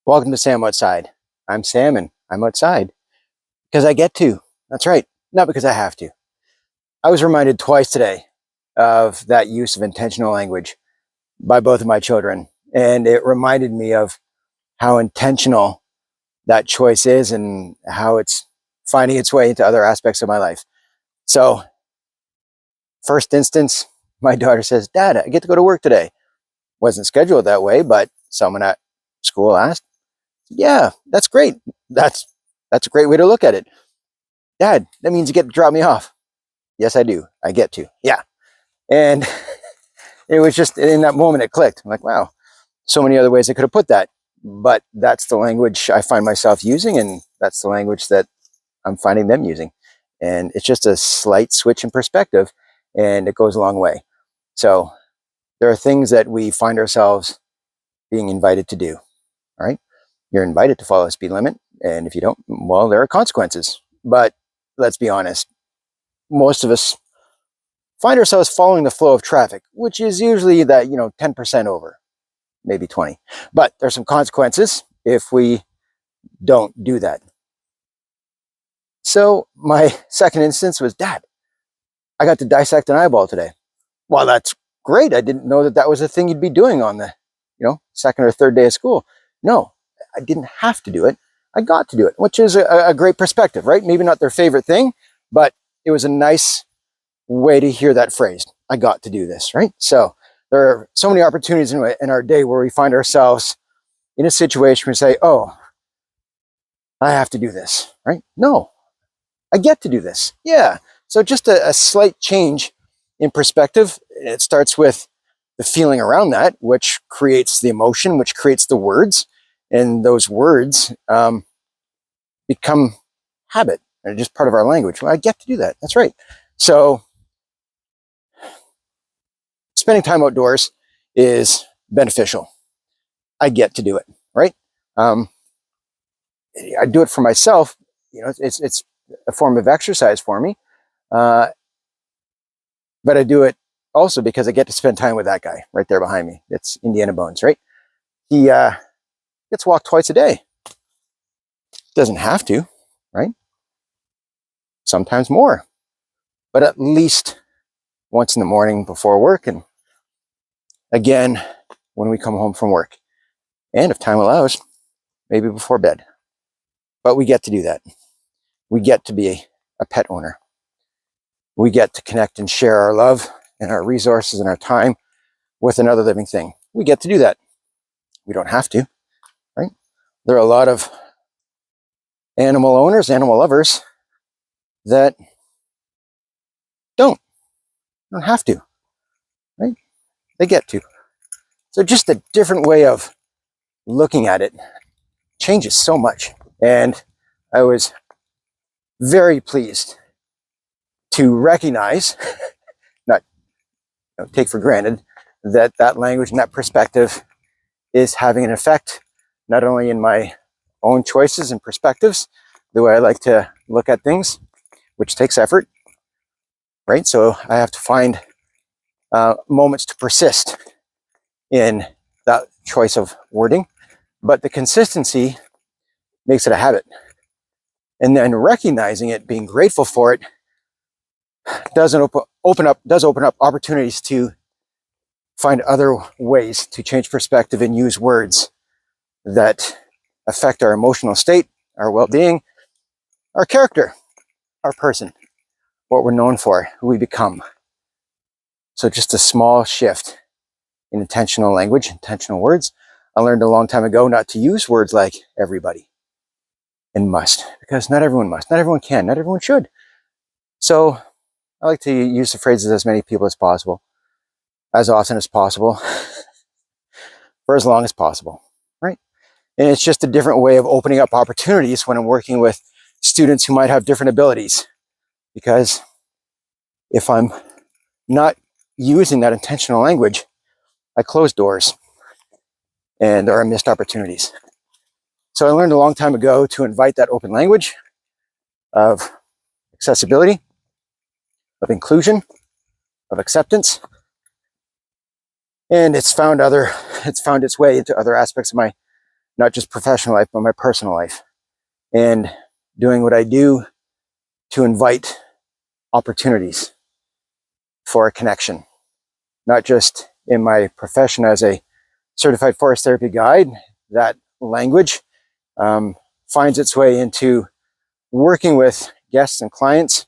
Welcome to Sam Outside. I'm Sam and I'm outside because I get to. That's right, not because I have to. I was reminded twice today of that use of intentional language by both of my children, and it reminded me of how intentional that choice is and how it's finding its way into other aspects of my life. So, first instance, my daughter says, "Dad, I get to go to work today." Wasn't scheduled that way, but someone at school asked. Yeah, that's great. That's a great way to look at it. Dad, that means you get to drop me off. Yes, I do. I get to. Yeah. And it was just in that moment it clicked. I'm like, wow, so many other ways I could have put that. But that's the language I find myself using, and that's the language that I'm finding them using. And it's just a slight switch in perspective, and it goes a long way. So there are things that we find ourselves being invited to do. All right. You're invited to follow the speed limit. And if you don't, well, there are consequences. But let's be honest, most of us find ourselves following the flow of traffic, which is usually that, 10% over, maybe 20. But there's some consequences if we don't do that. So my second instance was, Dad, I got to dissect an eyeball today. Well, that's great. I didn't know that was a thing you'd be doing on the, second or third day of school. No, I didn't have to do it. I got to do it, which is a great perspective, right? Maybe not their favorite thing, but it was a nice way to hear that phrased. I got to do this, right? So there are so many opportunities in our day where we find ourselves in a situation where we say, oh, I have to do this, right? No, I get to do this. Yeah. So just a slight change in perspective. It starts with the feeling around that, which creates the emotion, which creates the words. And those words become habit. They're just part of our language. Well, I get to do that. That's right. So spending time outdoors is beneficial. I get to do it, right? I do it for myself. It's a form of exercise for me. But I do it also because I get to spend time with that guy right there behind me. It's Indiana Bones, right? He gets walked twice a day. Doesn't have to, right? Sometimes more, but at least once in the morning before work, and again when we come home from work, and if time allows, maybe before bed. But we get to do that. We get to be a pet owner. We get to connect and share our love and our resources and our time with another living thing. We get to do that. We don't have to, right? There are a lot of animal owners, animal lovers that don't have to, right? They get to. So just a different way of looking at it changes so much. And I was very pleased to recognize, not take for granted, that language and that perspective is having an effect not only in my own choices and perspectives, the way I like to look at things, which takes effort, right? So I have to find moments to persist in that choice of wording, but the consistency makes it a habit. And then recognizing it, being grateful for it, does open up opportunities to find other ways to change perspective and use words that affect our emotional state, our well-being, our character, our person, what we're known for, who we become. So just a small shift in intentional language, intentional words. I learned a long time ago not to use words like everybody and must, because not everyone must, not everyone can, not everyone should. So I like to use the phrases as many people as possible, as often as possible, for as long as possible, right? And it's just a different way of opening up opportunities when I'm working with students who might have different abilities. Because if I'm not using that intentional language, I close doors and there are missed opportunities. So I learned a long time ago to invite that open language of accessibility, of inclusion, of acceptance. And it's found its way into other aspects of my not just professional life, but my personal life, and doing what I do to invite opportunities for a connection, not just in my profession as a certified forest therapy guide. That language finds its way into working with guests and clients,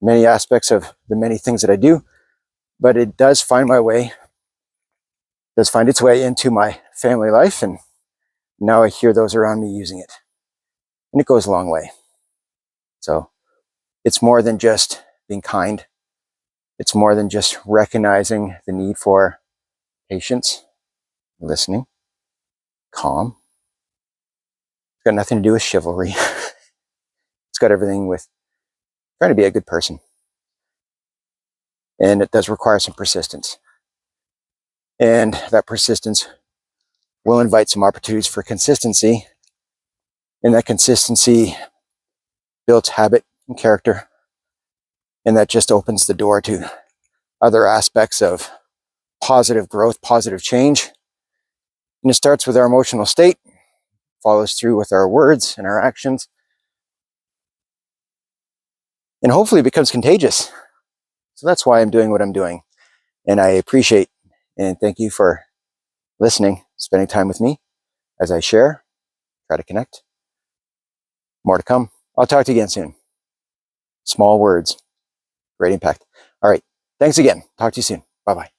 many aspects of the many things that I do, but it does find its way into my family life, and now I hear those around me using it, and it goes a long way. So it's more than just being kind. It's more than just recognizing the need for patience, listening, calm. It's got nothing to do with chivalry. It's got everything with trying to be a good person. And it does require some persistence. And that persistence will invite some opportunities for consistency. And that consistency builds habit and character. And that just opens the door to other aspects of positive growth, positive change. And it starts with our emotional state, follows through with our words and our actions, and hopefully becomes contagious. So that's why I'm doing what I'm doing. And I appreciate and thank you for listening, spending time with me as I share, try to connect. More to come. I'll talk to you again soon. Small words, great impact. All right. Thanks again. Talk to you soon. Bye-bye.